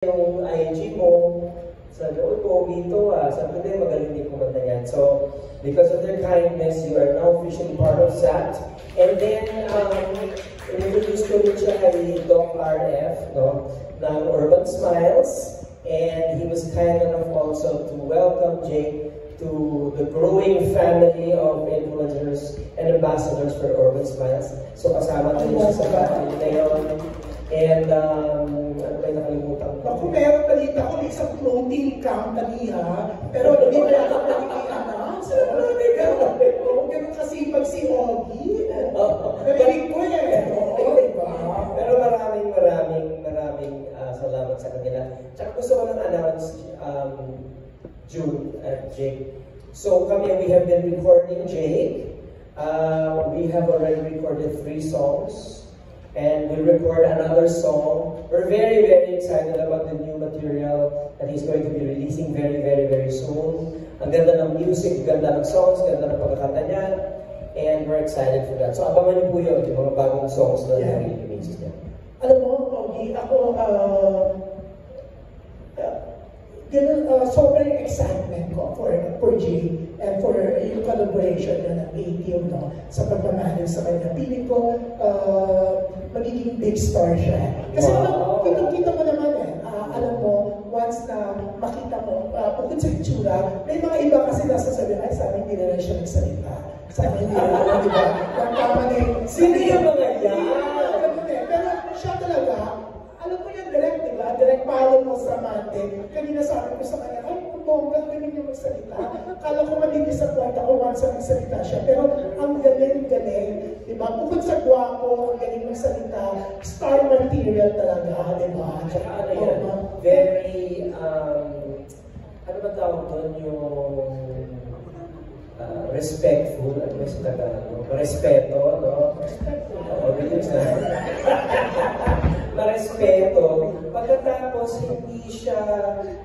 yung IG mo, sabi, uy, pogi ito sabi ko, magaling din kumanta yan. So, because of their kindness, you are now officially part of SAT. And then, introduce ko rin siya kay Doc RF, no, ng Urban Smiles. And he was kind enough also to welcome Jake to the growing family of influencers and ambassadors for Urban Smiles. So, kasama na rin siya sa family na yun. And, ano ba yung nakalimutan ko? Ako, meron balita ko, may isang clothing company, ha? Pero hindi ko yata pag-i-announce. Oo, ganun kasi pag si Ogie. Narinig ko eh. Oo, diba? Pero maraming salamat sa kanila. Tsaka gusto ko nang announce, June at Jake. So kami, we have been recording Jake. We have already recorded 3 songs. And we'll record another song. We're very, very excited about the new material that he's going to be releasing very, very, very soon. Ang ganda ng music, ganda ng songs, ganda ng pagkakanta niya. And we're excited for that. So abangan niyo po yun, yung mga bagong songs na nare-release niya. Alam mo, Ogie, ako, sobrang excitement ko for Jay and for yung collaboration na ng A-Team, no, sa pagmamahal sa kanya. Piling ko, magiging big star siya. Kasi kita mo naman alam mo, once na makita mo, bukod sa itsura, may mga iba kasi nasasabi, ay, sana hindi na lang siya nagsalita. Sana hindi na lang, di ba? Sino yung mga yan? Pero siya talaga, alam mo yan, direct, di ba? Direct follow mo sa Mante. Kanina sabi ko sa kanya, ay, bonggang galing niya magsalita. Kala ko mali-disappoint ako once na magsalita siya. Pero ang galing-galing, di ba? Bukod sa gwapo, ang galing magsalita, star material talaga, di ba? Tsaka ano yan, very, ano ba tawag doon yung respectful, at mas Tagalog, respeto, no? Marespeto. Pagkatapos, hindi siya,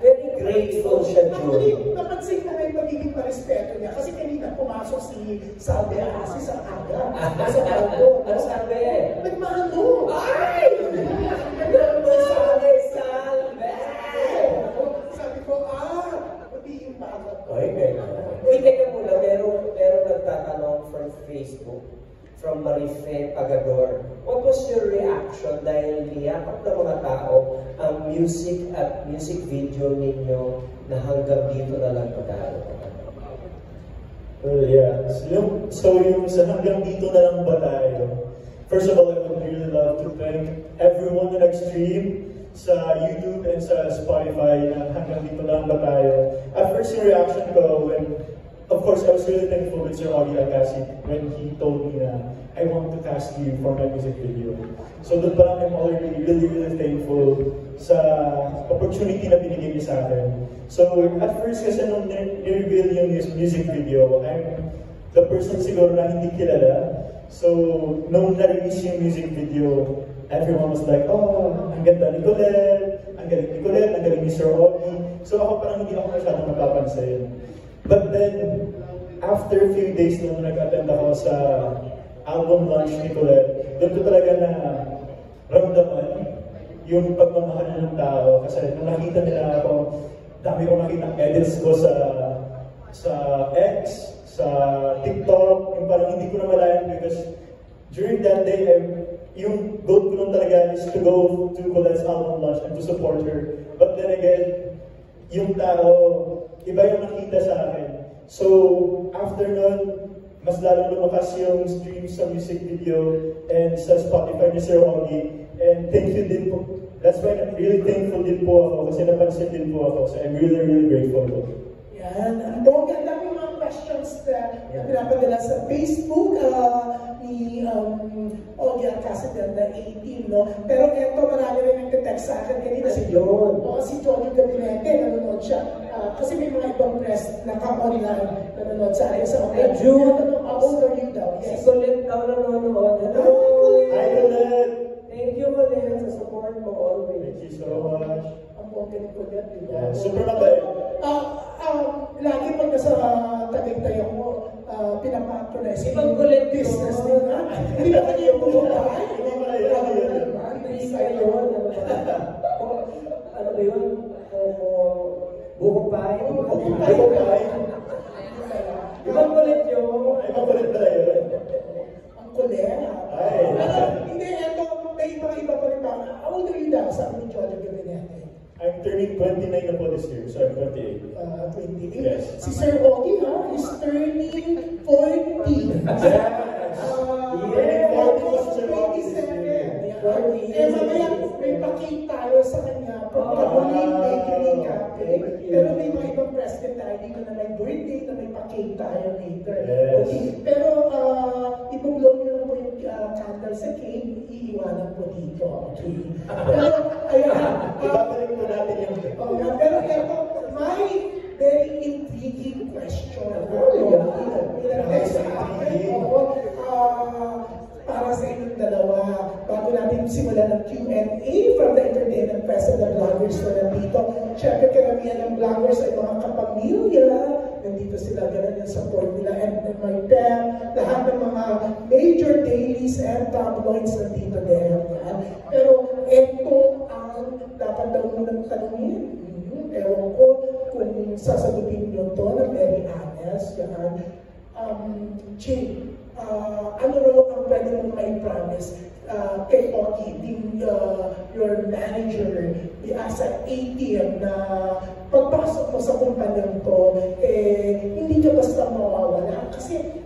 very grateful siya, Julie. Napansin ko na yung magiging marespeto niya. Kasi kanina pumasok si Salve kasi sa aga. Sa bago. Ano sabi? Nagmano? Ay! Salve! Sabi ko, magiging bagot. Ay, gano'n. Uy, teka muna, meron nagtatanong from Facebook, from Marife Pagador. What was your reaction dahil niyakap ng mga tao ang music at music video ninyo na hanggang dito na lang tayo? Well, yeah. So yung sa hanggang dito na lang ba tayo? First of all, I would really love to thank everyone na nag-stream sa YouTube and sa Spotify na hanggang dito lang ba tayo. At first, yung reaction ko when, of course, I was really thankful with Sir Ogie Alcacid when he told me na I want to cast you for my music video. So doon pa lang I'm already really, really thankful sa opportunity na binigay niya sa akin. So at first kasi nung ni-reveal yung music video, I'm the person siguro na hindi kilala. So nung na-release yung music video, everyone was like, oh, ang ganda ni Colette, ang galing ni Colette, ang galing ni Sir Ogie. So ako parang hindi ako masyadong napapansin. But then, after a few days nung nag-attend ako sa album launch ni Colette, doon ko talaga na ramdaman yung pagmamahal ng tao. Kasi nung nakita nila ako, dami ko nakita edits ko sa X, sa TikTok, yung parang hindi ko na malayan because during that day, yung goal ko nung talaga is to go to Colette's album launch and to support her. But then again, yung tao, iba yung nakita sa akin. So, after nun, mas lalong lumakas yung streams sa music video and sa Spotify ni Sir Ogie. And thank you din po. That's why I'm really thankful din po ako kasi napansin din po ako. So, I'm really, really grateful po. Yan. Ang ganda yung mga questions na pinapadala sa Facebook ni Ogie Alcacid na 18, no? Pero eto, marami rin nagte-text sa akin kanina. Si Jojo Gabinete, nanonood siya. Kasi may mga ibang press na ka-online nanonood sa akin sa online. June, how old are you daw? Si Colette daw nanonood. Hello! Hi, Colette! Thank you, Colette, sa support mo always. Thank you so much. Ang bongga ni Colette, di ba? Yeah, super mabait. Lagi pag nasa Tagaytay ako, pinapatronize Ibang Colette business nila. Hindi ba kanya yung buhay? Hindi ba yun? Ano ba yun? Buko pie. Buko pie. Ibang kulit yun. Ibang kulit pala yun. Ang kulit. Ay. Hindi, eto, may mga iba pa rin pa. How old are you daw? Sabi ni Jojo Gabinete. I'm turning 29 na po this year, so I'm 28. 28. Yes. Si Sir Ogie, ha? Is turning 40. Yes. Turning 40 was Sir Ogie this 27. year. Eh, mamaya, may pa-cake tayo sa kanya. Pagkamuling bakery cafe. Pero may mga ibang president tayo dito na may birthday na may pa-cake tayo later. Yes. Okay. Pero, ibublow nyo lang po yung candle sa cake, iiwanan po dito. Okay. Pero, ayan. Ibabalik po natin yung... Pero ito, may very intriguing question. Para sa inyong dalawa, bago natin simulan ng Q&A from the Entertainment Press and the Vloggers na nandito. Siyempre, karamihan ng vloggers ay mga kapamilya. Nandito sila, ganun yung support nila. And my pem, lahat ng mga major dailies and tabloids nandito din. Pero ito ang dapat daw munang tanungin. Ewan ko kung sasagutin nyo to na very honest. Jay, ano raw ang pwede mong may promise kay Ogie, being your manager, sa ATM na pagpasok mo sa kumpanyang to, hindi ka basta mawawala. Kasi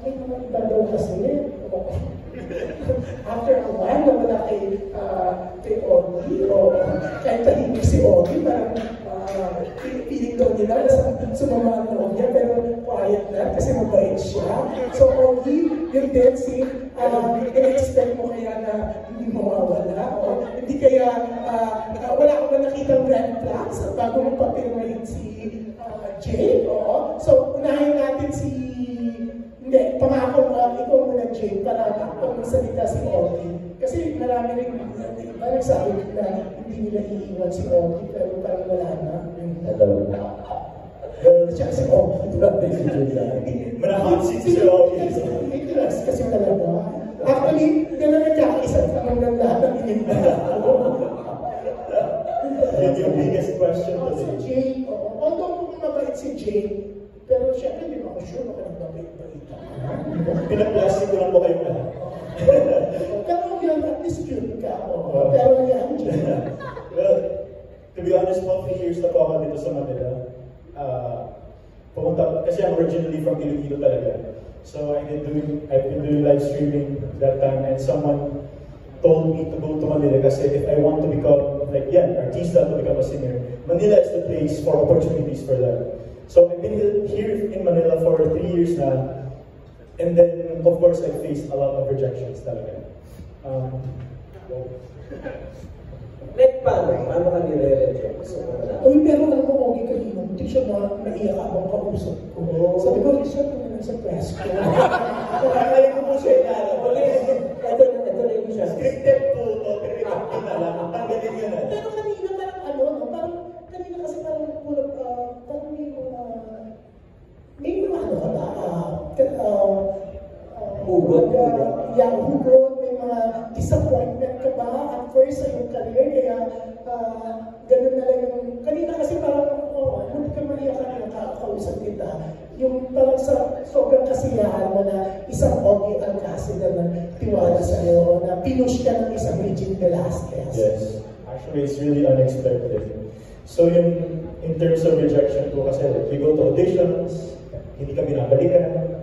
may mga iba daw kasi, after a while, nawala kay Ogie, o kahit tahimik si Ogie, parang feeling daw nila na sumama ang loob niya, pero quiet na kasi mabait siya. So, Ogie, yung dancing, in-expect mo kaya na hindi mawawala, o hindi kaya, wala ka ba nakitang red flags bago mo papirmahin si Jay? Oo. So, unahin natin si... Hindi, pangako mo, ikaw muna, Jay, para pag-salita si Ogie. Kasi marami rin, iba nagsabi na hindi nila iiwan si Ogie, pero parang wala na. Siya si Ogie. Manahapsin si Ogie. Kasi talaga. Actually, gano'n nagkakaisang tanong ng lahat ng inimbala. Yun yung biggest question Si today. Jay, although mabait si Jay, pero syempre hindi ako sure na nagmabait-bait. Pinaplastic ko lang po kayo lahat. Pero yun, at least cute ka. Pero yan, Jay. Well, to be honest po, 3 years na po ako dito sa Manila. Pumunta, kasi I'm originally from Iloilo talaga. So I've been doing live streaming that time, and someone told me to go to Manila kasi if I want to become, artista, to become a singer, Manila is the place for opportunities for that. So I've been here in Manila for 3 years now, and then of course I faced a lot of rejections talaga. Paano ka nire-reject? Uy, pero alam mo, Ogie, kanina, hindi siya maiyak habang kausap ko. Sabi ko, Richard, na sa press ko. Kaya ko po siya inaalala. Ito na yung siya. Scripted po to, pero ito na lang. Tanggalin yun na. Pero kanina, parang kanina kasi parang may mga ka ba? Hugot. Hugot, may mga disappointment ka ba at first sa iyong career, kaya ganun na lang yung, kanina kasi parang, hindi ka maiyak ka na nakakausap kita. Yung parang sobrang kasiyahan mo na isang Ogie Alcacid na tiwala sa'yo, na pinush ka ng isang Regine Velasquez. Yes. Actually, it's really unexpected. So in terms of rejection po kasi, we go to auditions, hindi ka binabalikan,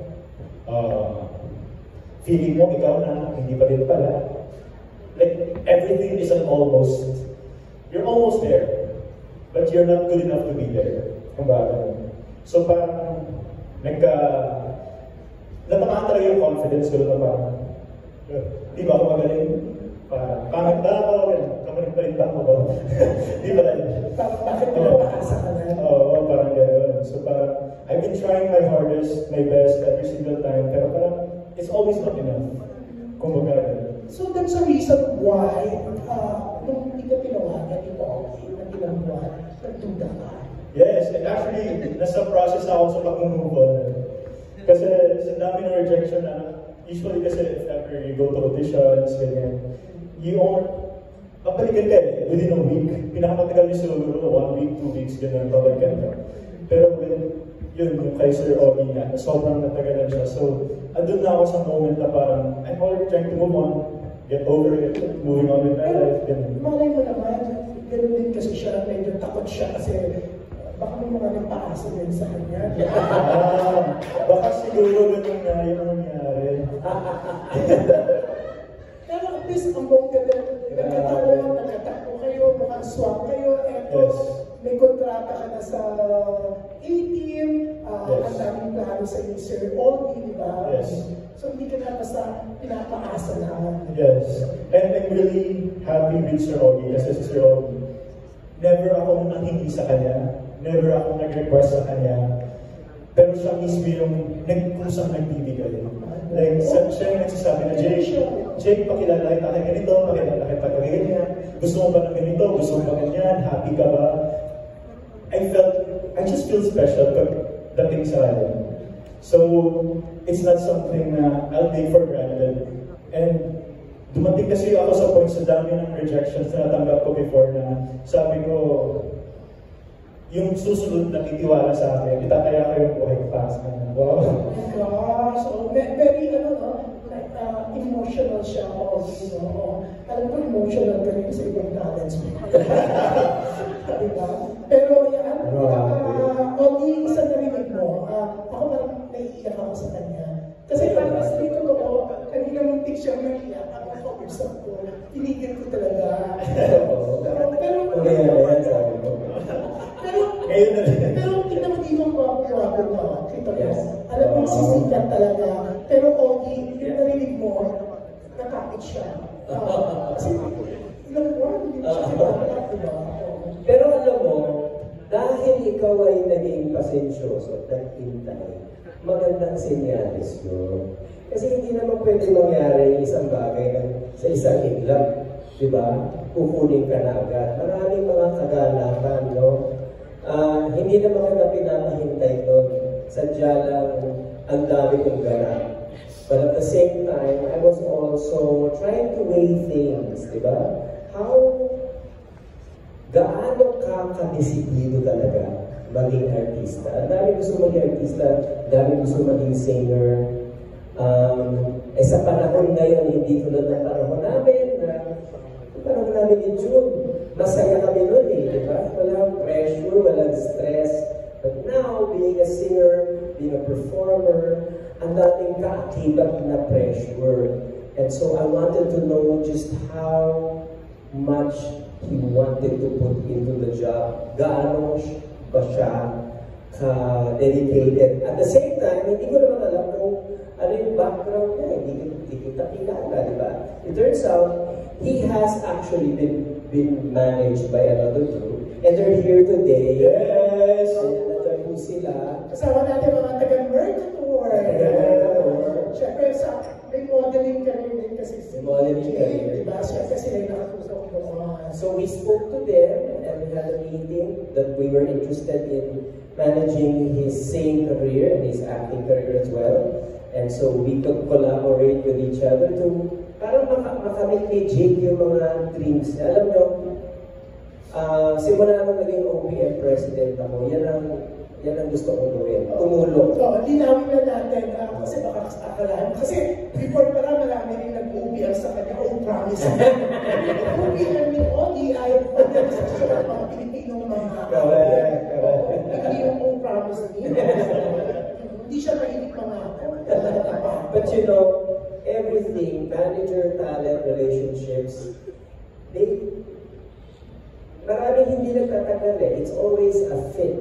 feeling mo ikaw na, hindi pa rin pala. Like, everything is an almost. You're almost there, but you're not good enough to be there. Kumbaga. So parang, natamaan talaga yung confidence ko na parang, di ba ako magaling? Parang, pangit ba ako? Kapalit pa rin ba ako ba? Di ba lang? Bakit pinapakasa ka na? Oo, parang gano'n. So parang, I've been trying my hardest, my best every single time, pero parang, it's always not enough. Kumbaga. So that's a reason why, nung hindi ka tinawagan ni Ogie na ilang buwan, nagduda ka. Yes, and actually, nasa process na ako sa pag-move on. Kasi sa dami ng rejection usually kasi if ever you go to auditions, ganyan, babalikan ka within a week. Pinakamatagal niya siguro, 1 week, 2 weeks, gano'n, babalikan ka. Pero yun, yung kay Sir Ogie nga, sobrang natagalan siya. So, andun na ako sa moment na parang, I'm already trying to move on, get over it, moving on with my life, gano'n. Malay mo naman, gano'n din kasi siya, medyo takot siya kasi baka may mga nagpaasa din sa kanya. Baka siguro gano'n nga yung nangyari. Pero at least, ang buong nagkataon, nagkatakbo kayo, mukhang swak kayo, eto, Yes. may kontrata ka na sa A-team, ang daming plano sa iyo, Sir Ogie, di ba? Yes. So hindi ka na basta pinapaasa na. Yes. And I'm really happy with Sir Ogie kasi si Sir Ogie, never akong nanghingi sa kanya, never akong nag-request sa kanya, pero siya mismo yung kusang nagbibigay. Like, siya yung nagsasabi na, Jake, pakilala kita kay ganito, pakilala kita kay ganyan, gusto mo ba ng ganito, gusto mo ba ganyan, happy ka ba? I just feel special pagdating sa akin. So, it's not something na I'll take for granted. And dumating kasi ako sa point sa dami ng rejections na natanggap ko before na sabi ko, yung susunod na titiwala sa akin, itataya ko yung buhay ko para sa kanya. Wow! Oh my gosh! So, very, like, emotional siya. Alam ko, emotional ka rin sa ibang talents mo. Diba? Pero yan, Ogie, isang narinig mo, ako parang naiiyak ako sa kanya. Kasi parang sa dito ko, kanina muntik siyang naiiyak, ako kausap ko, tinigil ko talaga. Pero tingnan mo dito ang guwapo mo, kita mo. Alam mo, sisikat talaga. Pero Ogie, yung narinig mo, nakakit siya. Kasi ilang buwan, hindi mo siya nakakit, diba? Pero alam mo, dahil ikaw ay naging pasensyoso at nag-intay, magandang senyales yun. Kasi hindi naman pwede mangyari yung isang bagay sa isang iglap. Diba? Kukunin ka na agad. Maraming mga kaganapan, no? Hindi naman ka pinapahintay doon. Sadya lang ang dami kong ganap. But at the same time, I was also trying to weigh things, diba? Gaano ka kadisiplido talaga maging artista? Ang dami gusto maging artista, ang dami gusto maging singer. Sa panahon ngayon, hindi tulad ng panahon namin, panahon namin ni June, masaya kami nun di ba? Walang pressure, walang stress. But now, being a singer, being a performer, ang daming kaakibat na pressure. And so I wanted to know just how much he wanted to put into the job. Gaano ba siya ka-dedicated. At the same time, hindi ko naman alam kung ano yung background niya. Hindi kita kilala, di ba? It turns out, he has actually been managed by another group. And they're here today. Yes! Ayan, nandiyan po sila. Kasama natin mga taga-Mercator. Siyempre, may modeling career din kasi si Modeling career. diba? Siyempre, sila yung nakatusok doon. So we spoke to them and we had a meeting that we were interested in managing his singing career and his acting career as well. And so we could collaborate with each other to parang makamit kay Jake yung mga dreams. Alam nyo, simula nung naging OPM president ako, yan ang gusto kong gawin. Tumulong. So, linawin na natin kasi baka akalain. Kasi before pala marami rin nag-OPM sa kanya. Promise. OPM ni Ogie ay organisasyon ng mga Pilipinong mga hindi yung promise niya. Hindi siya mahilig mga But you know, everything, manager, talent, relationships, maraming hindi nagtatagal eh. It's always a fit.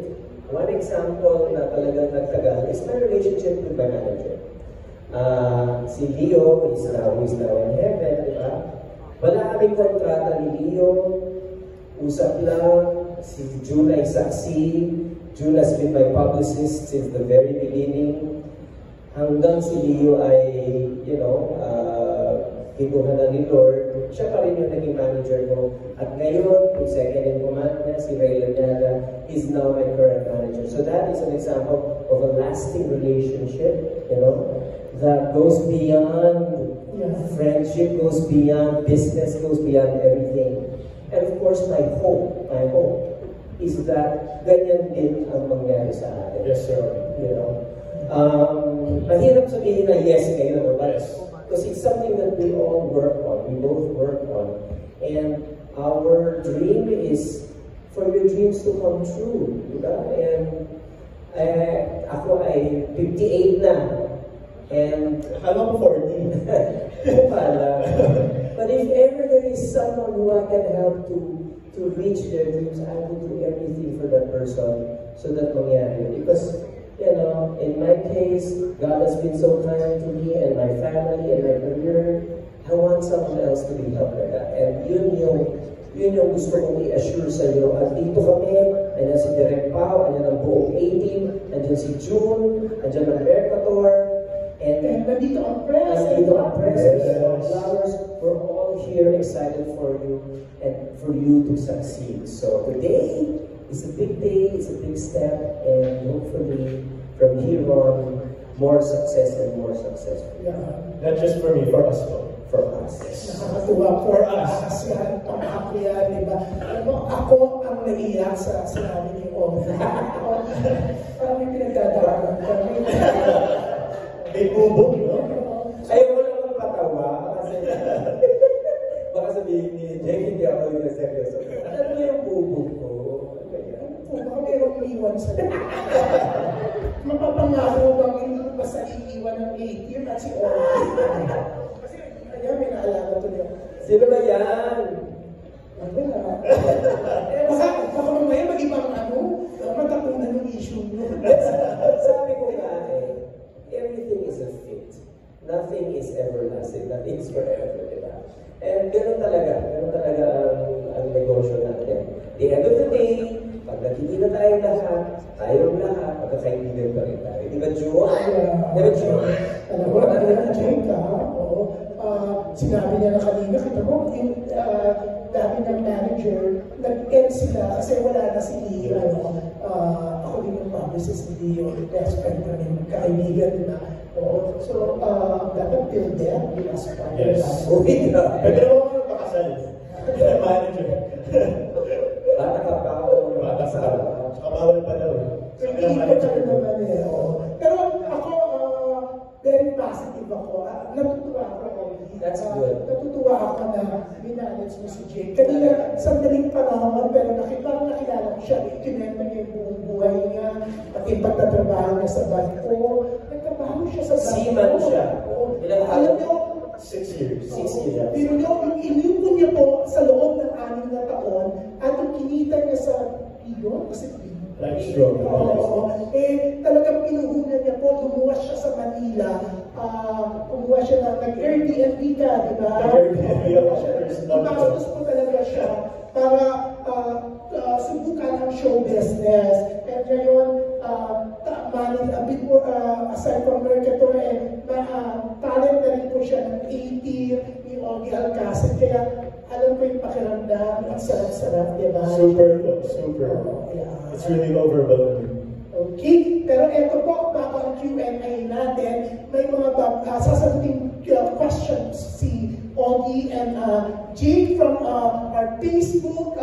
One example na talagang nagtagal is my relationship with my manager. Si Leo is now in heaven, di ba? Wala kaming kontrata ni Leo. Usap lang. Si June ay saksi. June has been my publicist since the very beginning. Hanggang si Leo ay, kinuha na ni Lord, siya pa rin yung naging manager ko. At ngayon, yung second in command niya, si Ray Lanyada, is now my current manager. So that is an example of a lasting relationship, that goes beyond friendship, goes beyond business, goes beyond everything. course, my hope is that ganyan din ang mangyari sa atin. Yes, sir. You know? Mahirap sabihin na yes ngayon, no? But because it's something that we all work on, we both work on. And our dream is for your dreams to come true, diba? And ako ay 58 na. And Akala ko 40. But if ever there is someone who I can help to reach their dreams, I will do everything for that person so that mangyari. Because, you know, in my case, God has been so kind to me and my family and my career. I want someone else to be helped by that. And yun yung gusto kong i-assure sa iyo. Andito kami, andyan si Direk Pao, andyan ang buong A-team, andyan si June, andyan ang Mercator, and nandito ang press. Nandito ang press. Flowers, we're all here excited for you and for you to succeed. So today is a big day, it's a big step, and hopefully from here on, more success and more successful. Yeah. Not just for me, for us all. For us. Nakakatuwa for us. Yan, pang-ako yan, diba? Ako ang naiyak sa sinabi ni Ovi. Parang may pinagdadaanan kami. May bubog, no? Ayaw mo lang magpatawa kasi baka sabihin ni Jake, hindi ako yung seryoso. Ano ba yung bubog ko? Baka mayroong iwan sa mapapangako bang hindi ko basta iiwan ng 80 at si Ovi? Kaya may naalala ko niya. Sino ba yan? Baka mamaya mag-ibang matapunan ng issue nyo. Sabi ko nga everything is a fit. Nothing is everlasting. Nothing is forever, diba? And gano'n talaga ang negosyo natin. The end of the day, pag nakikita tayong lahat, magkakaibigan pa rin tayo. Di ba, June? Di ba, June? Alam mo, Jake, sinabi niya na kanina, kita mo, dati ng manager, nag-end sila kasi wala na si, ako din yung publicist ni Leo, best friend kami, magkaibigan nila. So, dapat till death, yung aspire. Yes. Okay na. Pwede naman mo makasal. Manager. Bata ka pa ako. Saka bawal pa daw. Hindi ko talaga naman Pero ako, very positive ako. Natutuwa ako. That's good. Natutuwa ako na minanage mo si Jake. Kanina, sandaling panahon, pero nakilala ko siya. Kinenta niya yung buong buhay niya. Pati pagtatrabaho niya sa banko. Nagtrabaho siya sa banko. Seaman siya. Alam niyo, 6 years. 6 years. pero yung iniupo niya po sa loob ng 6 na taon at yung kinita niya sa Bigo, kasi Like strong. Talagang pinuhunan niya po, lumuwas siya sa Manila, kumuha siya ng nag-Airbnb ka, di ba? Imastos po talaga siya para subukan ang show business. And ngayon, a bit more, aside from Mercator, talent na rin po siya ng 80 ni Ogie Alcacid. Kaya alam ko yung pakiramdam, ang sarap-sarap, di ba? Super. Yeah. It's really overwhelming. Okay, pero ito po, bago ang Q&A natin, may mga sasagutin questions si Ogie and Jake from our Facebook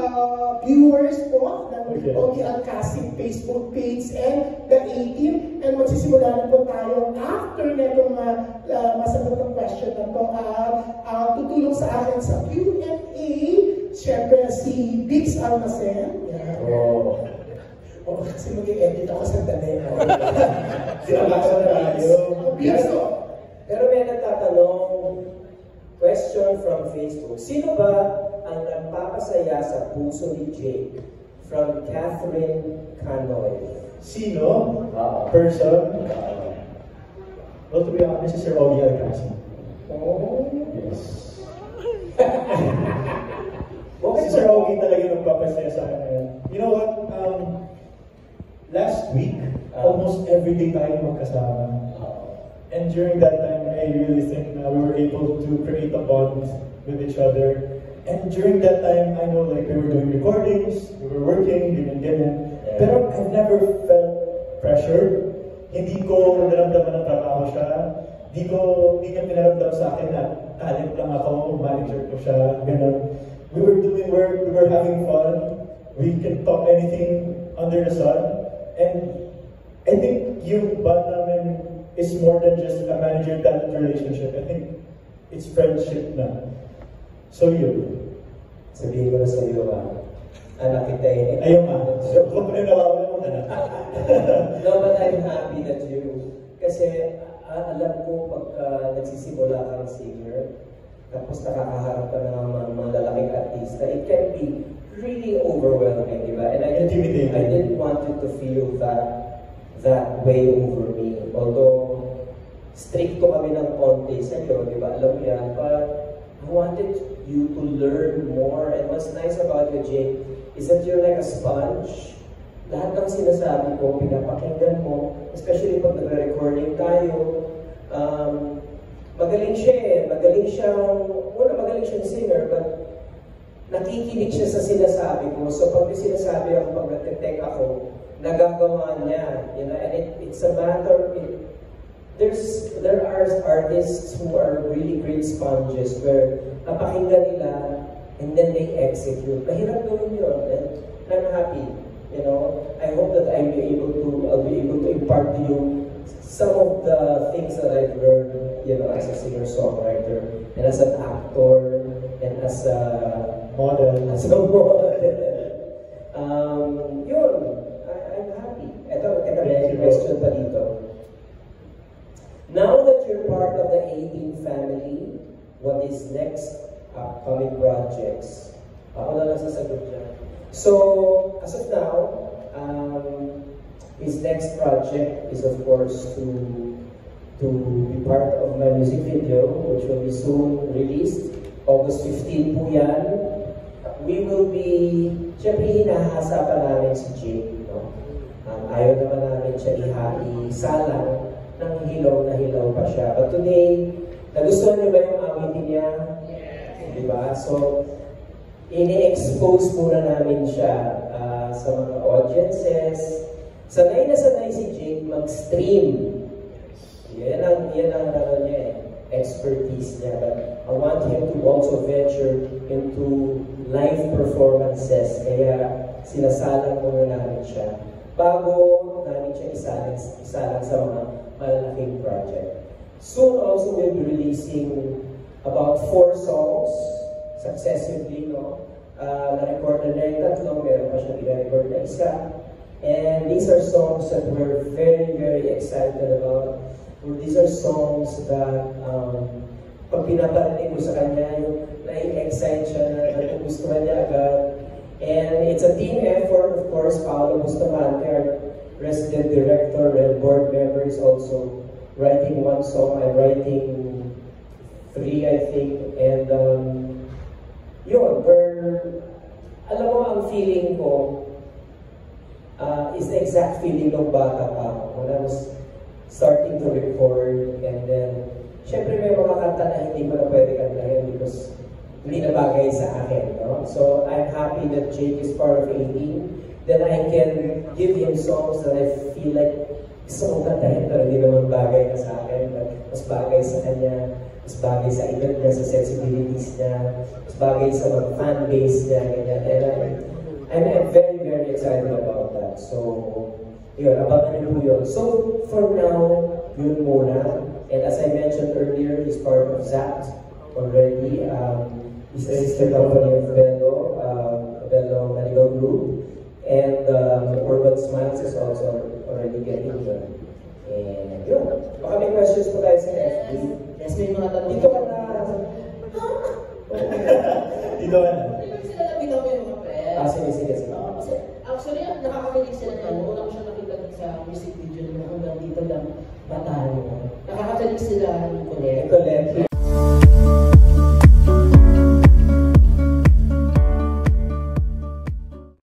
viewers po, ng Ogie Alcacid Facebook page and the A-team. And magsisimula na po tayo after na itong masagot ng question na to. Tutulong sa akin sa Q&A, syempre si Bix Almacen. Yeah. Kasi mag-i-edit ako sa dali. Sinabasa na tayo. Pero may nagtatanong, question from Facebook. Sino ba ang nagpapasaya sa puso ni Jake? From Catherine Canoy. Sino? Person? Well, to be honest, si Sir Ogie Alcacid. Oh. Yes. Okay, Si Sir Ogie talaga nagpapasaya sa akin ngayon. You know what? Last week, almost every day tayo magkasama. And during that time, I really think we were able to create a bond with each other. And during that time, I know like we were doing recordings, we were working, ganyan. Pero I've never felt pressure. Hindi ko naramdaman ng trabaho siya. Hindi niya pinaramdam sa akin na talent lang ako, manager ko siya, gano'n. we were doing work, we were having fun, we can talk anything under the sun, and I think yung band namin is more than just a manager-talent relationship. I think it's friendship na. So yun. Sabihin ko na sa iyo, anak kita eh. Ayun nga. So, kung nawawala mo na. No, but I'm happy that you, kasi alam ko pag nagsisimula kang singer, tapos nakakaharap ka ng mga lalaking artista, it can be really overwhelming, di ba? And I didn't want you to feel that way over me. Although, stricto kami ng konti sa iyo, di ba? Alam mo yan, but I wanted you to learn more. And what's nice about you, Jake, is that you're like a sponge. Lahat ng sinasabi ko, pinapakinggan mo, especially pag nagre-recording tayo. Magaling siya eh. Magaling siyang singer, but nakikinig siya sa sinasabi ko. So pag may sinasabi ako, pag nag-tech ako, nagagawa niya. You know, and it's a matter, there are artists who are really great sponges where napakinggan nila and then they execute. Mahirap gawin yun, and I'm happy. You know, I hope that I'll be able to impart to you some of the things that I've learned, you know, as a singer-songwriter and as an actor and as a model. Yun, I'm happy. Ito may question pa dito. Now that you're part of the 18 family, what is next upcoming projects? Ako na lang sasagot dyan. So, as of now, his next project is of course to be part of my music video, which will be soon released. August 15 po yan. We will be, syempre hinahasa pa namin si Jake, no? Ayaw naman namin siya isalang nang hilaw na hilaw pa siya. But today, nagustuhan niyo ba yung awitin niya? Yeah. Diba? So, ini-expose muna namin siya sa mga audiences. Sanay na sanay si Jake mag-stream. Yan ang ano niya, expertise niya. But I want him to also venture into live performances. Kaya sinasalang muna namin siya bago namin siya isalang sa mga malalaking project. Soon also we'll be releasing about 4 songs successively, no? Na-record na yung 3, meron pa siya pina-record na isa. And these are songs that we're very, very excited about. These are songs that pag pinaparinig ko sa kanya, yung nai-excite siya na nagugustuhan niya agad. And it's a team effort, of course. Paolo Bustamante, our resident director and board member, is also writing 1 song. I'm writing 3, I think. And yun, alam mo, ang feeling ko is the exact feeling ng bata pa when I was starting to record. And then, syempre may mga kanta na hindi ko na pwede kantahin because hindi na bagay sa akin, no? So, I'm happy that Jake is part of 18. Then I can give him songs that I feel like gusto kong kantahin pero hindi naman bagay na sa akin, but mas bagay sa kanya, mas bagay sa edad niya, sa sensibilities niya, mas bagay sa mga fan base niya, ganyan. And I'm very, very excited about that. So, yun, abangan niyo po yun. So, for now, yun muna. And as I mentioned earlier, he's part of ZAPT already. He's a sister company of Bello Medical Group. And Urban Smiles is also already getting done. And yun, baka may questions po tayo sa FB. Yes, may mga tanong. Dito ka na. Dito ka na. Sila nabitaw mo yung mga friends. Sige. Kasi actually, nakakamilig sila na. Una ko siya nakita sa music video na hanggang dito lang Bataan. Nakakatalig sila ni Colette.